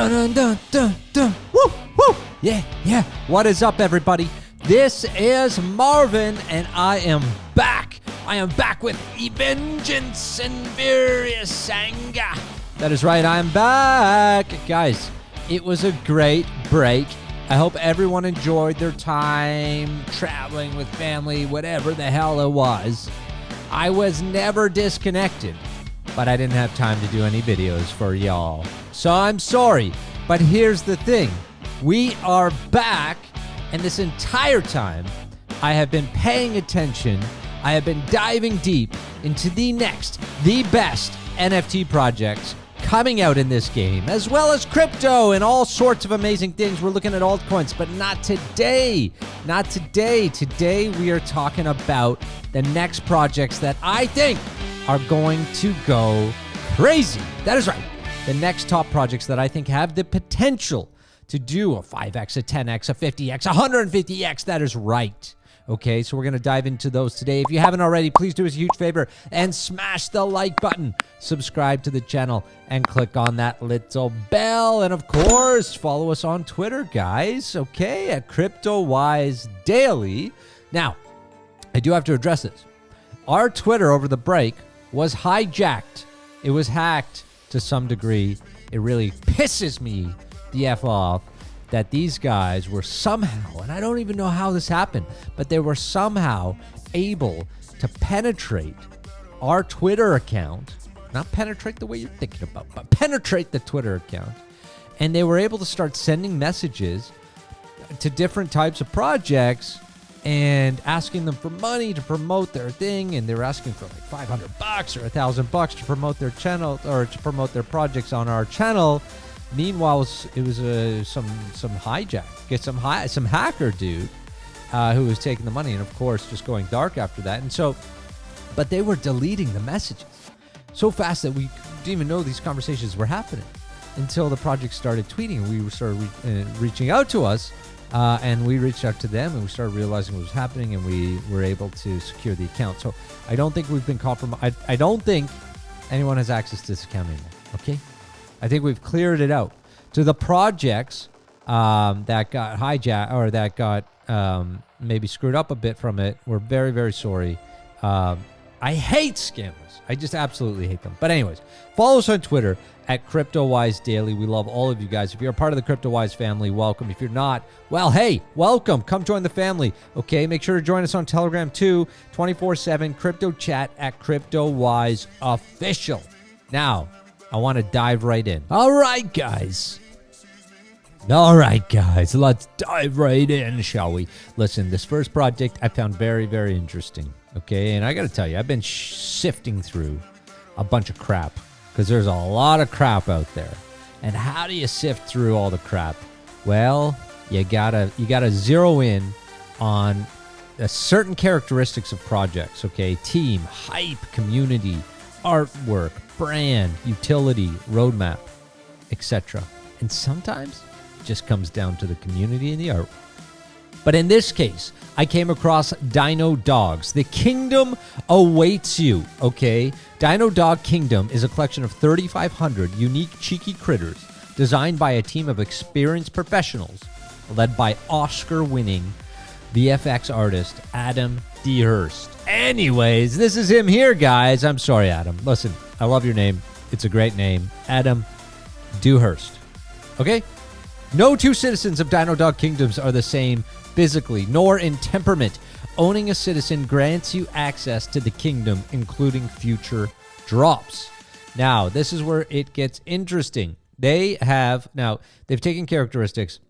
Dun, dun, dun, dun, dun. Woo, woo. Yeah, yeah. What is up, everybody? This is Marvin, and I am back. I am back with Vengeance and Furious Anger. That is right, I am back. Guys, it was a great break. I hope everyone enjoyed their time traveling with family, whatever the hell it was. I was never disconnected, but I didn't have time to do any videos for y'all. So I'm sorry, but here's the thing. We are back, and this entire time, I have been paying attention. I have been diving deep into the best NFT projects coming out in this game, as well as crypto and all sorts of amazing things. We're looking at altcoins, but not today. Not today. Today, we are talking about the next projects that I think are going to go crazy. That is right. The next top projects that I think have the potential to do a 5x, a 10x, a 50x, 150x. That is right. Okay, so we're going to dive into those today. If you haven't already, please do us a huge favor and smash the like button, subscribe to the channel, and click on that little bell. And of course, follow us on Twitter, guys, okay, at Cryptowise Daily. Now, I do have to address this. Our Twitter over the break was hijacked. It was hacked to some degree. It really pisses me the F off that these guys were somehow, and I don't even know how this happened, but they were somehow able to penetrate our Twitter account, not penetrate the way you're thinking about, but penetrate the Twitter account. And they were able to start sending messages to different types of projects and asking them for money to promote their thing. And they were asking for like $500 or $1,000 to promote their channel or to promote their projects on our channel. Meanwhile, it was some hijack, some hacker dude who was taking the money, and of course just going dark after that. And so, but they were deleting the messages so fast that we didn't even know these conversations were happening until the project started tweeting. We started reaching out to us, and we reached out to them, and we started realizing what was happening, and we were able to secure the account. So I don't think we've been compromised. I don't think anyone has access to this account anymore. Okay. I think we've cleared it out. To the projects that got hijacked or that got maybe screwed up a bit from it, we're very, very sorry. I hate scammers. I just absolutely hate them. But anyways, follow us on Twitter at Cryptowise Daily. We love all of you guys. If you're a part of the Cryptowise family, welcome. If you're not, well, hey, welcome. Come join the family. Okay, make sure to join us on Telegram too. 24/7 crypto chat at Cryptowise Official. Now, I want to dive right in. All right, guys, let's dive right in, shall we? Listen, this first project I found very, very interesting, okay? And I got to tell you, I've been sifting through a bunch of crap because there's a lot of crap out there. And how do you sift through all the crap? Well, you gotta zero in on certain characteristics of projects, okay? Team, hype, community, artwork, brand, utility, roadmap, etc. And sometimes it just comes down to the community and the art. But in this case, I came across Dinodawg. The kingdom awaits you, okay? Dinodawg Kingdom is a collection of 3,500 unique cheeky critters designed by a team of experienced professionals led by Oscar-winning VFX artist Adam Dehurst. Anyways, this is him here, guys. I'm sorry, Adam. Listen, I love your name. It's a great name. Adam Dehurst. Okay? No two citizens of Dinodawg Kingdoms are the same physically, nor in temperament. Owning a citizen grants you access to the kingdom, including future drops. Now, this is where it gets interesting. They've taken characteristics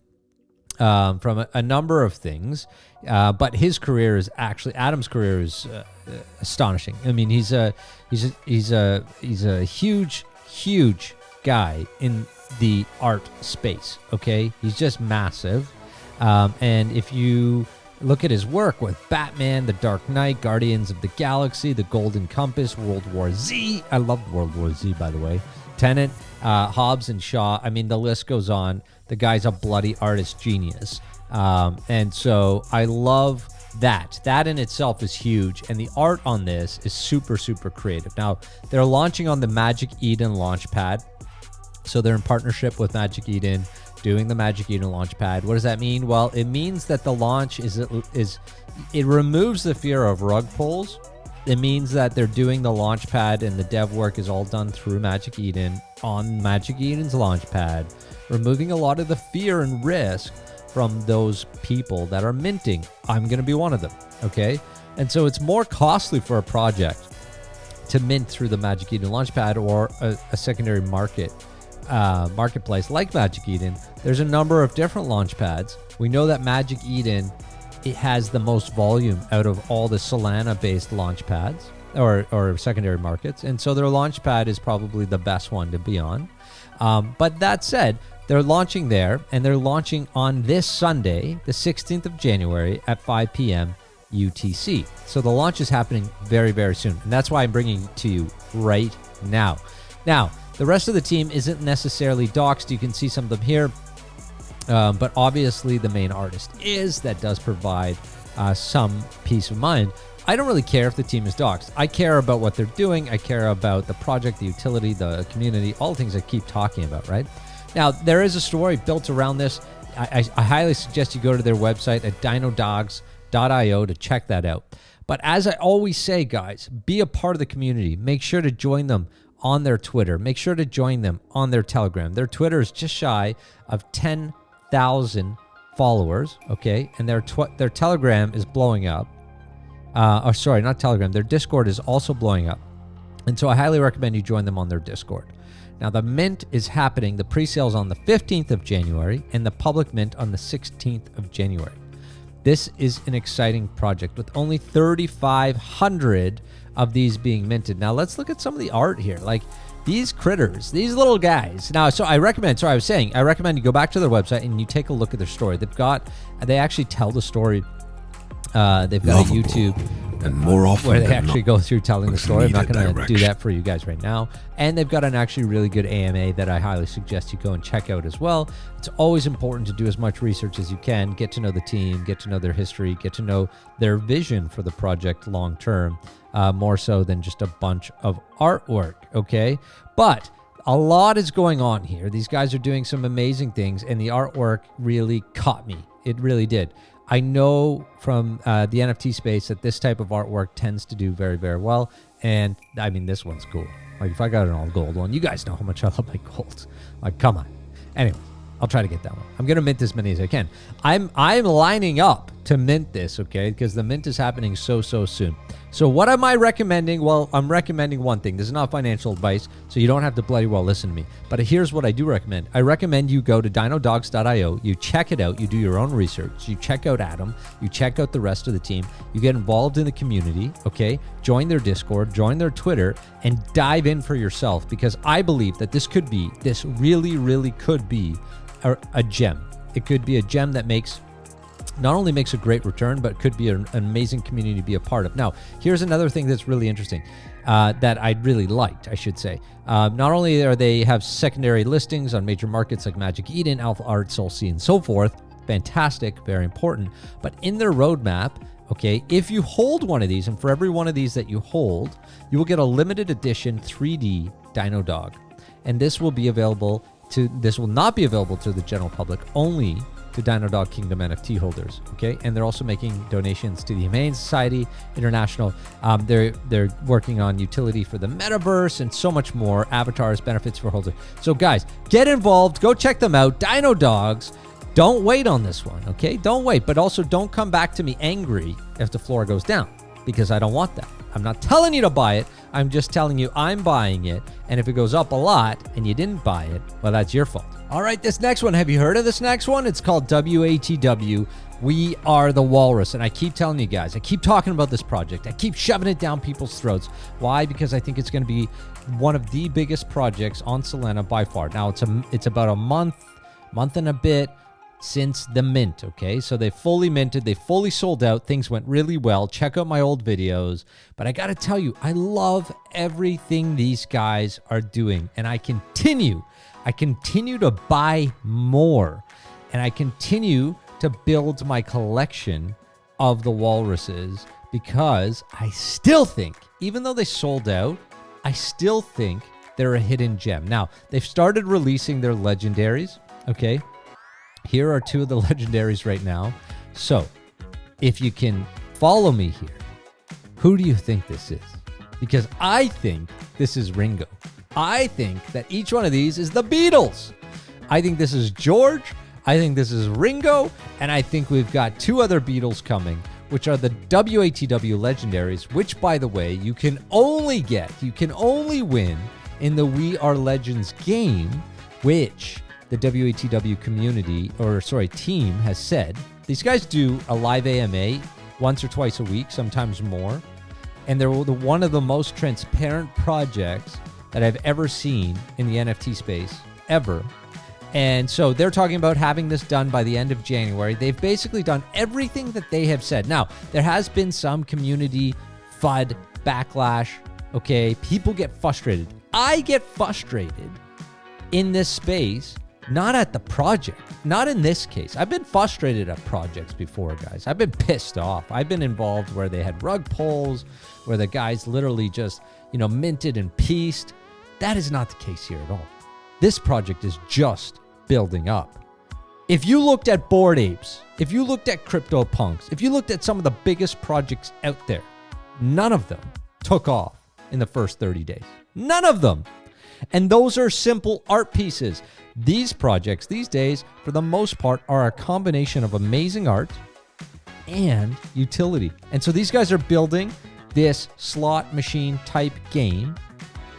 from a number of things, but his career is actually, Adam's career is astonishing. I mean, he's a huge guy in the art space. Okay, he's just massive, and if you look at his work with Batman, The Dark Knight, Guardians of the Galaxy, The Golden Compass, World War Z. I loved World War Z, by the way. Tenet, Hobbs and Shaw. I mean, the list goes on. The guy's a bloody artist genius. And so I love that. That in itself is huge. And the art on this is super, super creative. Now, they're launching on the Magic Eden Launchpad. So they're in partnership with Magic Eden, doing the Magic Eden Launchpad. What does that mean? Well, it means that the launch it removes the fear of rug pulls. It means that they're doing the Launchpad and the dev work is all done through Magic Eden on Magic Eden's Launchpad, removing a lot of the fear and risk from those people that are minting. I'm going to be one of them, okay? And so it's more costly for a project to mint through the Magic Eden Launchpad or a secondary marketplace like Magic Eden. There's a number of different launchpads. We know that Magic Eden, it has the most volume out of all the Solana-based launchpads or secondary markets, and so their launchpad is probably the best one to be on. But that said, they're launching there, and they're launching on this Sunday, the 16th of January at 5 p.m. UTC. So the launch is happening very, very soon, and that's why I'm bringing it to you right now. Now, the rest of the team isn't necessarily doxed. You can see some of them here, but obviously the main artist that does provide some peace of mind. I don't really care if the team is doxed. I care about what they're doing. I care about the project, the utility, the community, all the things I keep talking about, right? Now, there is a story built around this. I highly suggest you go to their website at dinodawgs.io to check that out. But as I always say, guys, be a part of the community. Make sure to join them on their Twitter. Make sure to join them on their Telegram. Their Twitter is just shy of 10,000 followers, okay? And their Telegram is blowing up. Sorry, not Telegram. Their Discord is also blowing up. And so I highly recommend you join them on their Discord. Now, the mint is happening. The pre-sale is on the 15th of January and the public mint on the 16th of January. This is an exciting project with only 3,500 of these being minted. Now, let's look at some of the art here. Like these critters, these little guys. Now, I recommend you go back to their website and you take a look at their story. They actually tell the story. They've got a YouTube and more often where they actually go through telling the story. I'm not going to do that for you guys right now. And they've got an actually really good AMA that I highly suggest you go and check out as well. It's always important to do as much research as you can, get to know the team, get to know their history, get to know their vision for the project long term, more so than just a bunch of artwork, okay? But a lot is going on here. These guys are doing some amazing things, and the artwork really caught me. It really did. I know from the NFT space that this type of artwork tends to do very, very well. And I mean, this one's cool. Like if I got an all gold one, you guys know how much I love my gold. Like, come on. Anyway, I'll try to get that one. I'm going to mint as many as I can. I'm lining up to mint this, okay? Because the mint is happening so soon. So what am I recommending? Well, I'm recommending one thing. This is not financial advice, so you don't have to bloody well listen to me. But here's what I do recommend. I recommend you go to dinodawgs.io, you check it out, you do your own research, you check out Adam, you check out the rest of the team, you get involved in the community, okay? Join their Discord, join their Twitter, and dive in for yourself, because I believe that this really, really could be a gem. It could be a gem that not only makes a great return, but could be an amazing community to be a part of. Now, here's another thing that's really interesting that I really liked, I should say. Not only are they have secondary listings on major markets like Magic Eden, Alpha Art, SolSea, and so forth. Fantastic, very important. But in their roadmap, okay, if you hold one of these, and for every one of these that you hold, you will get a limited edition 3D Dinodawg. And this will not be available to the general public, only to Dinodawg Kingdom NFT holders, okay? And they're also making donations to the Ape Society International. They're working on utility for the metaverse and so much more, avatars, benefits for holders. So guys, get involved, go check them out, Dinodawgs. Don't wait on this one, okay? Don't wait, but also don't come back to me angry if the floor goes down, because I don't want that. I'm not telling you to buy it. I'm just telling you I'm buying it. And if it goes up a lot and you didn't buy it, well, that's your fault. All right, this next one. Have you heard of this next one? It's called WATW. We Are the Walrus. And I keep telling you guys, I keep talking about this project. I keep shoving it down people's throats. Why? Because I think it's going to be one of the biggest projects on Solana by far. Now, it's about a month and a bit since the mint, okay? So they fully minted, they fully sold out, things went really well. Check out my old videos. But I gotta tell you, I love everything these guys are doing. And I continue to buy more. And I continue to build my collection of the walruses, because I still think, even though they sold out, I still think they're a hidden gem. Now, they've started releasing their legendaries, okay? Here are 2 of the legendaries right now. So, if you can follow me here, who do you think this is? Because I think this is Ringo. I think that each one of these is the Beatles. I think this is George. I think this is Ringo. And I think we've got 2 other Beatles coming, which are the WATW legendaries, which, by the way, you can only win in the We Are Legends game, which the WATW team has said. These guys do a live AMA once or twice a week, sometimes more. And they're one of the most transparent projects that I've ever seen in the NFT space, ever. And so they're talking about having this done by the end of January. They've basically done everything that they have said. Now, there has been some community FUD backlash, okay? People get frustrated. I get frustrated in this space, not at the project, not in this case. I've been frustrated at projects before, guys. I've been pissed off. I've been involved where they had rug pulls, where the guys literally just, minted and pieced. That is not the case here at all. This project is just building up. If you looked at Bored Apes, if you looked at CryptoPunks, if you looked at some of the biggest projects out there, none of them took off in the first 30 days. None of them. And those are simple art pieces. These projects these days, for the most part, are a combination of amazing art and utility. And so these guys are building this slot machine type game,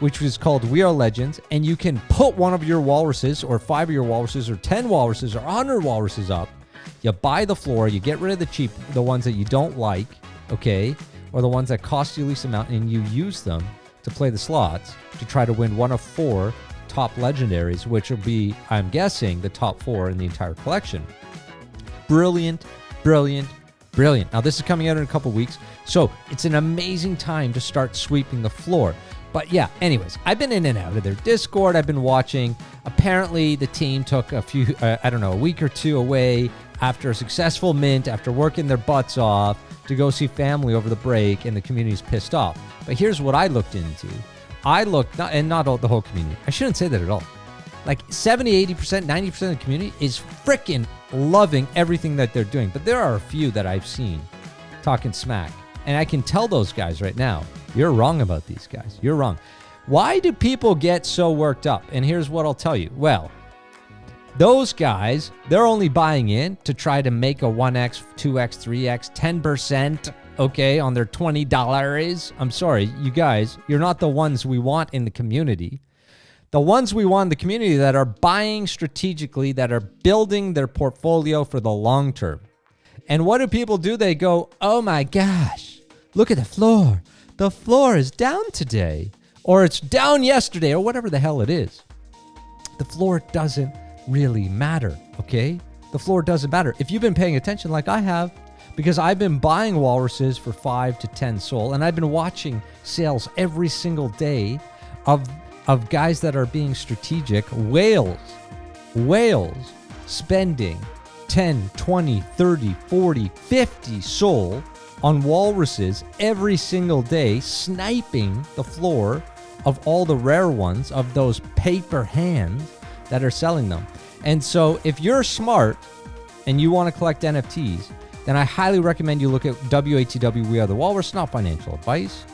which is called We Are Legends, and you can put one of your walruses or 5 of your walruses or 10 walruses or 100 walruses up. You buy the floor, you get rid of the ones that you don't like, okay, or the ones that cost you least amount, and you use them to play the slots to try to win one of 4 top legendaries, which will be, I'm guessing, the top 4 in the entire collection. Brilliant, brilliant, brilliant. Now, this is coming out in a couple weeks, so it's an amazing time to start sweeping the floor. But yeah, anyways, I've been in and out of their Discord. I've been watching. Apparently, the team took a week or 2 away after a successful mint, after working their butts off to go see family over the break, and the community's pissed off. But here's what I looked into. Not all the whole community. I shouldn't say that at all. Like 70, 80%, 90% of the community is freaking loving everything that they're doing. But there are a few that I've seen talking smack. And I can tell those guys right now, you're wrong about these guys. You're wrong. Why do people get so worked up? And here's what I'll tell you. Well, those guys, they're only buying in to try to make a 1x, 2x, 3x, 10%, okay, on their $20. I'm sorry, you guys, you're not the ones we want in the community. The ones we want in the community that are buying strategically, that are building their portfolio for the long term. And what do people do? They go, oh my gosh, look at the floor. The floor is down today, or it's down yesterday, or whatever the hell it is. The floor doesn't really matter, okay? The floor doesn't matter. If you've been paying attention like I have, because I've been buying walruses for 5 to 10 SOL, and I've been watching sales every single day of guys that are being strategic, whales spending 10, 20, 30, 40, 50 SOL on walruses every single day, sniping the floor of all the rare ones, of those paper hands that are selling them. And so if you're smart and you want to collect NFTs, then I highly recommend you look at WATW We Are the Walrus. Not financial advice,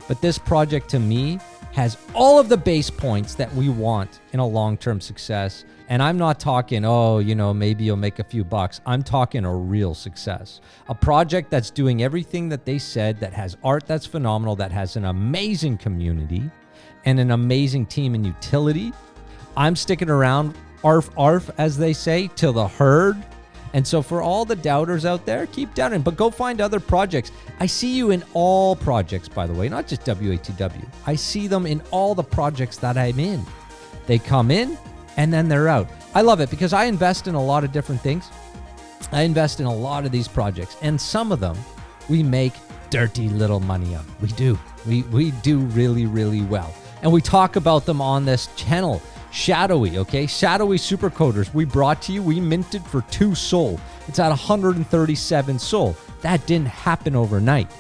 but this project to me has all of the base points that we want in a long-term success. And I'm not talking, maybe you'll make a few bucks. I'm talking a real success. A project that's doing everything that they said, that has art that's phenomenal, that has an amazing community and an amazing team and utility. I'm sticking around, arf, as they say, till the herd. And so for all the doubters out there, keep doubting, but go find other projects. I see you in all projects, by the way, not just WATW. I see them in all the projects that I'm in. They come in and then they're out. I love it because I invest in a lot of different things. I invest in a lot of these projects, and some of them we make dirty little money on. We do. We do really, really well. And we talk about them on this channel. Shadowy, okay? Shadowy Supercoders, we brought to you. We minted for 2 SOL. It's at 137 SOL. That didn't happen overnight.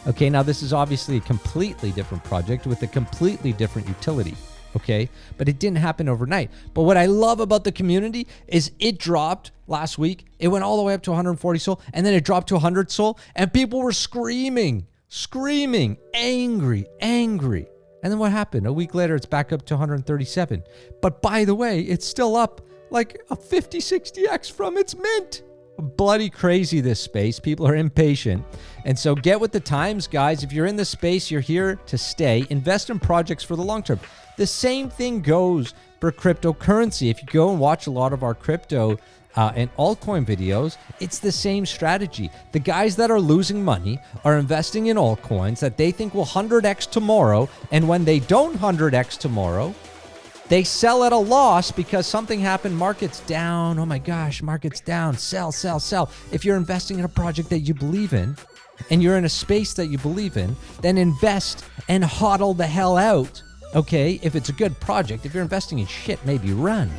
Okay, now this is obviously a completely different project with a completely different utility. okay? But it didn't happen overnight. But what I love about the community is it dropped last week. It went all the way up to 140 SOL, and then it dropped to 100 SOL, and people were screaming, angry. And then what happened? A week later, it's back up to 137. But by the way, it's still up like a 50, 60x from its mint. Bloody crazy, this space. People are impatient. And so get with the times, guys. If you're in this space, you're here to stay. Invest in projects for the long term. The same thing goes for cryptocurrency. If you go and watch a lot of our crypto and altcoin videos, it's the same strategy. The guys that are losing money are investing in altcoins that they think will 100x tomorrow. And when they don't 100x tomorrow, they sell at a loss because something happened. Market's down. Oh my gosh, market's down. Sell. If you're investing in a project that you believe in and you're in a space that you believe in, then invest and hodl the hell out. Okay, if it's a good project. If you're investing in shit, maybe run.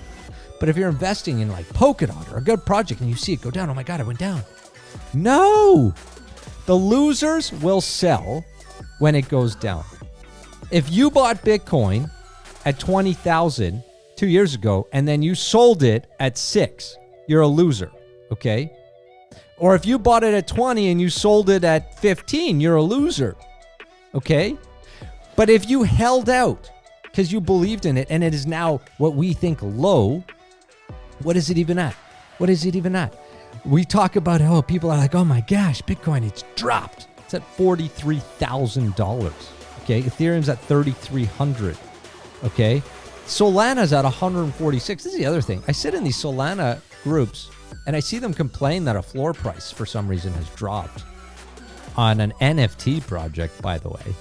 But if you're investing in like Polkadot or a good project and you see it go down, oh my God, it went down. No, the losers will sell when it goes down. If you bought Bitcoin at 20,000 2 years ago, and then you sold it at 6, you're a loser, okay? Or if you bought it at 20 and you sold it at 15, you're a loser, okay? But if you held out because you believed in it and it is now what we think low, what is it even at? What is it even at? We talk about how people are like, oh my gosh, Bitcoin, it's dropped. It's at $43,000, okay? Ethereum's at 3,300. Okay, Solana's at 146. This is the other thing. I sit in these Solana groups and I see them complain that a floor price for some reason has dropped on an NFT project, by the way.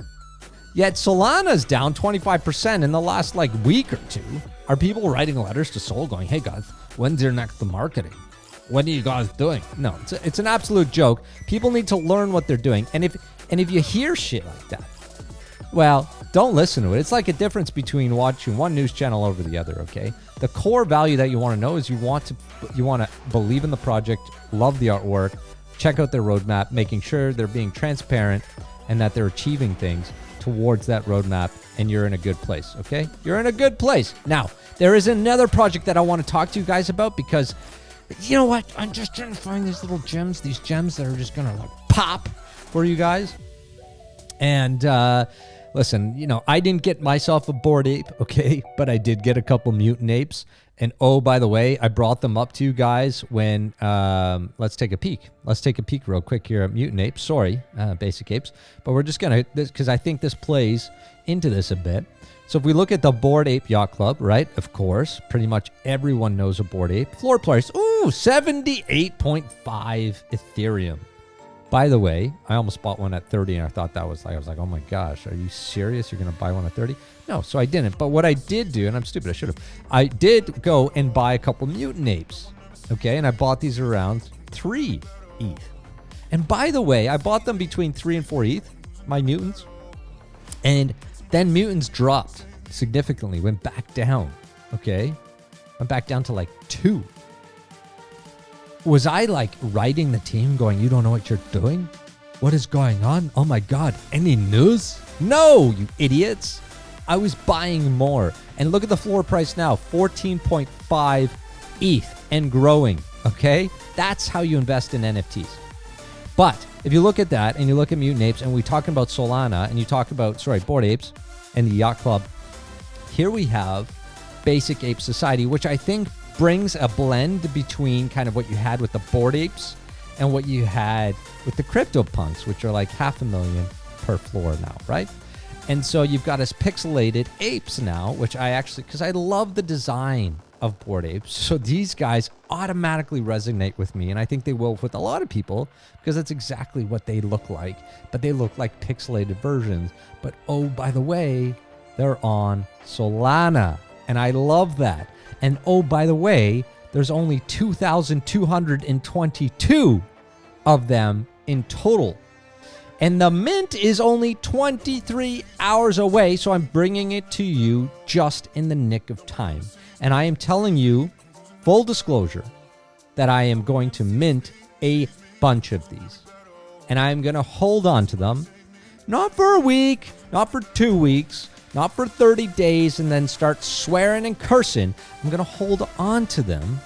Yet Solana's down 25% in the last like week or two. Are people writing letters to Sol going, hey guys, when's your next marketing? What are you guys doing? No, it's an absolute joke. People need to learn what they're doing. And if you hear shit like that, well, don't listen to it. It's like a difference between watching one news channel over the other, okay? The core value that you want to know is you want to believe in the project, love the artwork, check out their roadmap, making sure they're being transparent and that they're achieving things towards that roadmap, and you're in a good place, okay? You're in a good place. Now, there is another project that I want to talk to you guys about because, you know what? I'm just trying to find these little gems, these gems that are just going to like pop for you guys. And, listen, you know, I didn't get myself a Bored Ape, okay? But I did get a couple mutant apes. And oh, by the way, I brought them up to you guys when, let's take a peek. Let's take a peek real quick here at mutant apes. Sorry, basic apes. But we're just going to, because I think this plays into this a bit. So if we look at the Bored Ape Yacht Club, right? Of course, pretty much everyone knows a Bored Ape. Floor price, ooh, 78.5 Ethereum. By the way, I almost bought one at 30 and I thought that was like, I was like, oh my gosh, are you serious? You're going to buy one at 30? No, so I didn't. But what I did do, and I'm stupid, I should have. I did go and buy a couple mutant apes, okay? And I bought these around 3 ETH. And by the way, I bought them between 3 and 4 ETH, my mutants. And then mutants dropped significantly, went back down, okay? Went back down to like 2. Was I like writing the team going, you don't know what you're doing? What is going on? Oh my God, any news? No, you idiots. I was buying more. And look at the floor price now, 14.5 ETH and growing, okay? That's how you invest in NFTs. But if you look at that and you look at mutant apes and we're talking about Solana and you talk about, Bored Apes and the Yacht Club, here we have Basic Ape Society, which I think brings a blend between kind of what you had with the Bored Apes and what you had with the CryptoPunks, which are like 500,000 per floor now, right? And so you've got us pixelated apes now, which I actually, because I love the design of Bored Apes. So these guys automatically resonate with me, and I think they will with a lot of people because that's exactly what they look like. But they look like pixelated versions. But oh, by the way, they're on Solana, and I love that. And oh, by the way, there's only 2,222 of them in total. And the mint is only 23 hours away, so I'm bringing it to you just in the nick of time. And I am telling you, full disclosure, that I am going to mint a bunch of these. And I am going to hold on to them, not for a week, not for 2 weeks, not for 30 days and then start swearing and cursing. I'm going to hold on to them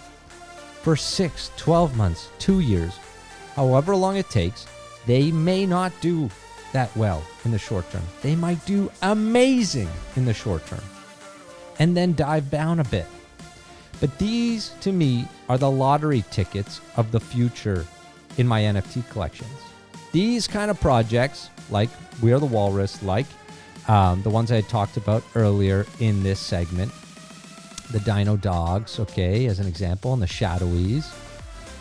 for 6, 12 months, 2 years, however long it takes. They may not do that well in the short term. They might do amazing in the short term and then dive down a bit. But these, to me, are the lottery tickets of the future in my NFT collections. These kind of projects, like We Are the Walrus, like the ones I had talked about earlier in this segment, the Dinodawgs, okay, as an example, and the Shadowies.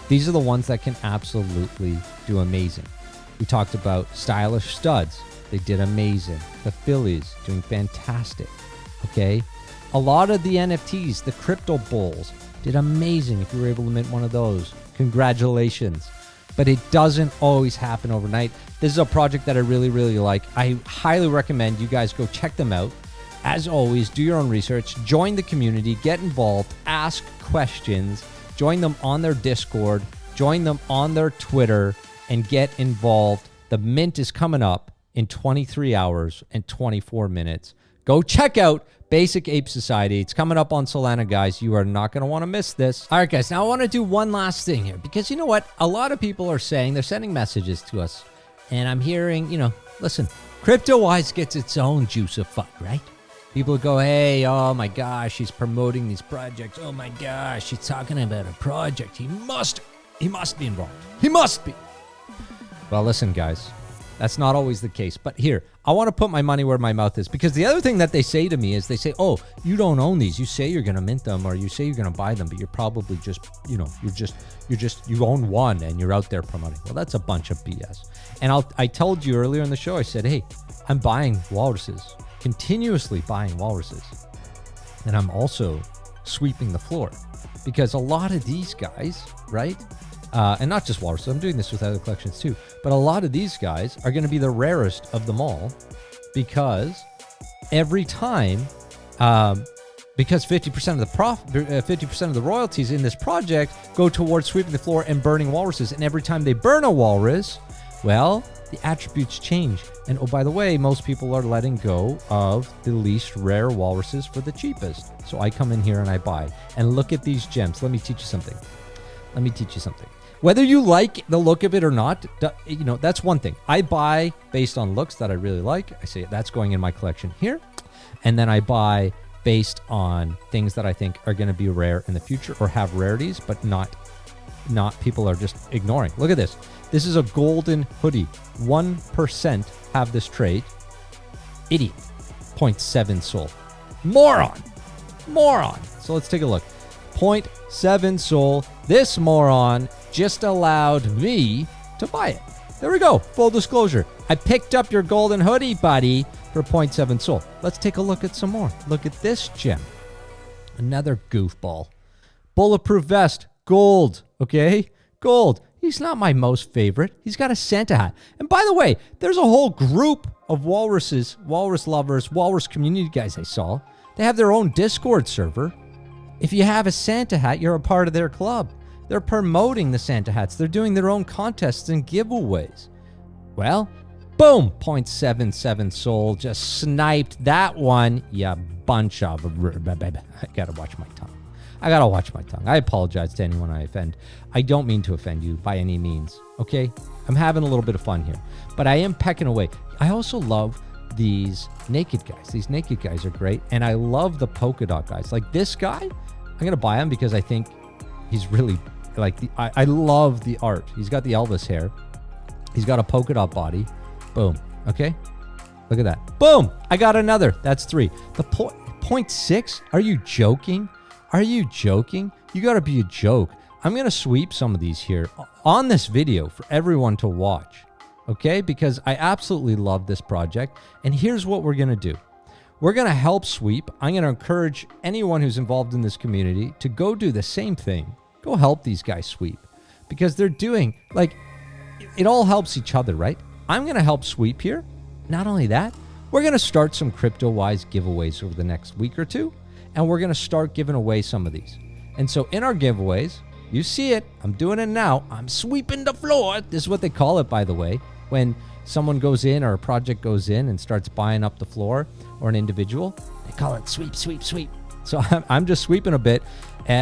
These are the ones that can absolutely do amazing. We talked about Stylish Studs. They did amazing. The Phillies doing fantastic, okay? A lot of the NFTs, the Crypto Bulls, did amazing. If you were able to mint one of those, congratulations. But it doesn't always happen overnight. This is a project that I really, really like. I highly recommend you guys go check them out. As always, do your own research, join the community, get involved, ask questions, join them on their Discord, join them on their Twitter, and get involved. The mint is coming up in 23 hours and 24 minutes. Go check out Basic Ape Society. It's coming up on Solana, guys. You are not going to want to miss this. All right, guys. Now I want to do one last thing here because you know what? A lot of people are saying, they're sending messages to us. And I'm hearing, listen, Cryptowise gets its own juice of fuck, right? People go, hey, oh my gosh, he's promoting these projects. Oh my gosh, he's talking about a project. He must be involved. He must be. Well, listen, guys. That's not always the case. But here, I want to put my money where my mouth is because the other thing that they say to me is they say, oh, you don't own these. You say you're going to mint them or you say you're going to buy them, but you're probably just, you own one and you're out there promoting. Well, that's a bunch of BS. And I told you earlier in the show, I said, hey, I'm buying walruses, continuously buying walruses. And I'm also sweeping the floor because a lot of these guys, right? And not just walruses, I'm doing this with other collections too, but a lot of these guys are going to be the rarest of them all because every time, because 50% of the 50% of the royalties in this project go towards sweeping the floor and burning walruses. And every time they burn a walrus, well, the attributes change. And oh, by the way, most people are letting go of the least rare walruses for the cheapest. So I come in here and I buy. And look at these gems. Let me teach you something. Whether you like the look of it or not, that's one thing. I buy based on looks that I really like. I say that's going in my collection here. And then I buy based on things that I think are going to be rare in the future or have rarities, but not people are just ignoring. Look at this. This is a golden hoodie. 1% have this trait. Idiot. 0.7 SOL. Moron. So let's take a look. 0.7 SOL. This moron just allowed me to buy it. There we go. Full disclosure. I picked up your golden hoodie, buddy, for 0.7 SOL. Let's take a look at some more. Look at this gem. Another goofball. Bulletproof vest. Gold. Okay? Gold. He's not my most favorite. He's got a Santa hat. And by the way, there's a whole group of walruses, walrus lovers, walrus community guys I saw. They have their own Discord server. If you have a Santa hat, you're a part of their club. They're promoting the Santa hats. They're doing their own contests and giveaways. Well, boom, 0.77 SOL. Just sniped that one. You bunch of... I gotta watch my tongue. I apologize to anyone I offend. I don't mean to offend you by any means, okay? I'm having a little bit of fun here, but I am pecking away. I also love these naked guys. These naked guys are great, and I love the polka dot guys. Like this guy, I'm going to buy him because I think he's really... I love the art. He's got the Elvis hair. He's got a polka dot body. Boom. Okay. Look at that. Boom. I got another. That's 3. The 0.6. Are you joking? You got to be a joke. I'm going to sweep some of these here on this video for everyone to watch. Okay. Because I absolutely love this project. And here's what we're going to do. We're going to help sweep. I'm going to encourage anyone who's involved in this community to go do the same thing. Go help these guys sweep because they're doing it all helps each other, right? I'm going to help sweep here. Not only that, we're going to start some Cryptowise giveaways over the next week or two, and we're going to start giving away some of these. And so in our giveaways, you see it. I'm doing it now. I'm sweeping the floor. This is what they call it, by the way. When someone goes in or a project goes in and starts buying up the floor, or an individual, they call it sweep, sweep, sweep. So I'm just sweeping a bit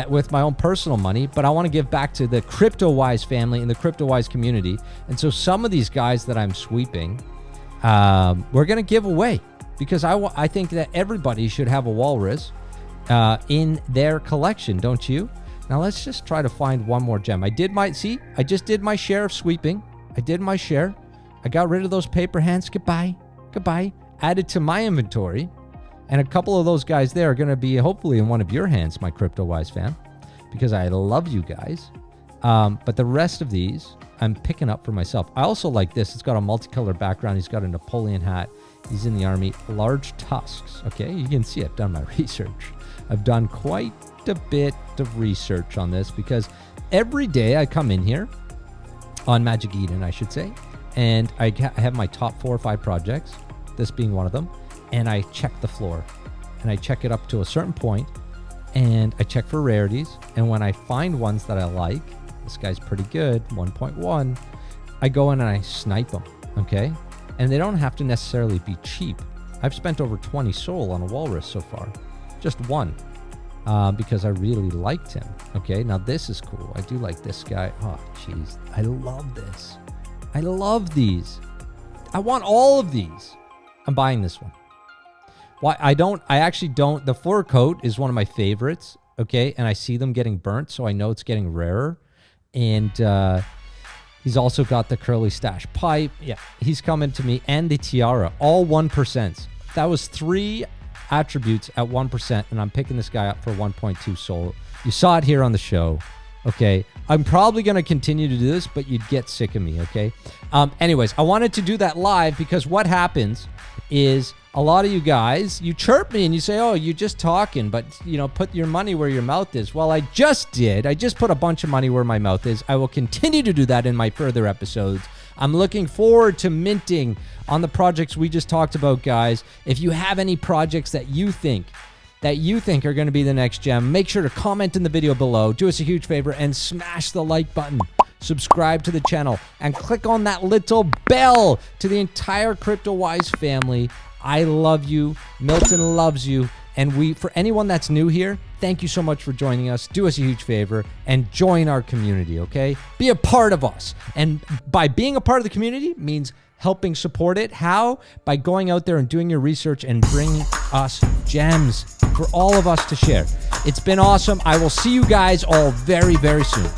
with my own personal money, but I want to give back to the Cryptowise family and the Cryptowise community. And so some of these guys that I'm sweeping, we're going to give away, because I think that everybody should have a walrus in their collection, don't you? Now let's just try to find one more gem. I just did my share of sweeping. I did my share. I got rid of those paper hands. Goodbye. Added to my inventory. And a couple of those guys there are going to be hopefully in one of your hands, my Cryptowise fan, because I love you guys. But the rest of these, I'm picking up for myself. I also like this. It's got a multicolored background. He's got a Napoleon hat. He's in the army. Large tusks. Okay, you can see I've done my research. I've done quite a bit of research on this, because every day I come in here on Magic Eden, I should say, and I have my top 4 or 5 projects, this being one of them. And I check the floor, and I check it up to a certain point, and I check for rarities. And when I find ones that I like, this guy's pretty good, 1.1, I go in and I snipe them, okay? And they don't have to necessarily be cheap. I've spent over 20 soul on a walrus so far, just one, because I really liked him, okay? Now this is cool. I do like this guy. Oh, jeez, I love this. I love these. I want all of these. I'm buying this one. Why I actually don't. The fur coat is one of my favorites, okay? And I see them getting burnt, so I know it's getting rarer. And he's also got the curly stash pipe. Yeah, he's coming to me. And the tiara, all 1%. That was 3 attributes at 1%, and I'm picking this guy up for 1.2 soul. You saw it here on the show, okay? I'm probably going to continue to do this, but you'd get sick of me, okay? Anyways, I wanted to do that live, because what happens is a lot of you guys, you chirp me and you say, oh, you're just talking, but, you know, put your money where your mouth is. Well, I just did. I just put a bunch of money where my mouth is. I will continue to do that in my further episodes. I'm looking forward to minting on the projects we just talked about, guys. If you have any projects that you think are going to be the next gem, make sure to comment in the video below. Do us a huge favor and smash the like button. Subscribe to the channel and click on that little bell. To the entire Cryptowise family, I love you. Milton loves you. And for anyone that's new here, thank you so much for joining us. Do us a huge favor and join our community, okay? Be a part of us. And by being a part of the community means helping support it. How? By going out there and doing your research and bringing us gems for all of us to share. It's been awesome. I will see you guys all very, very soon.